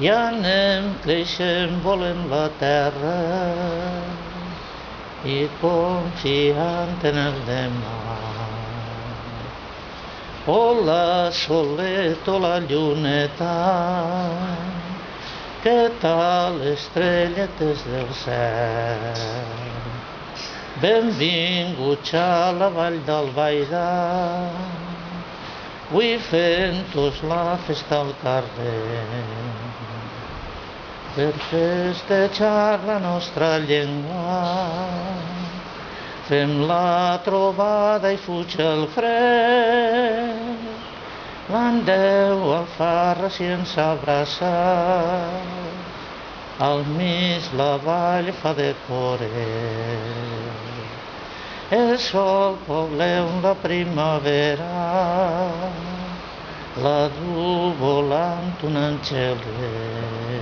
I anem creixent, volem la terra i confiant en el demà. Hola, solet, hola, lluneta, què tal, estrelletes del cel? Benvinguts a la vall d'Albaida, avui fent-us la festa al carrer, per festejar la nostra llengua. Fem la trobada i fuig el fred, l'andeu alfarres i ens abraça, al mig la vall fa de coret. El sol pobleu la primavera, la du volant un angelet.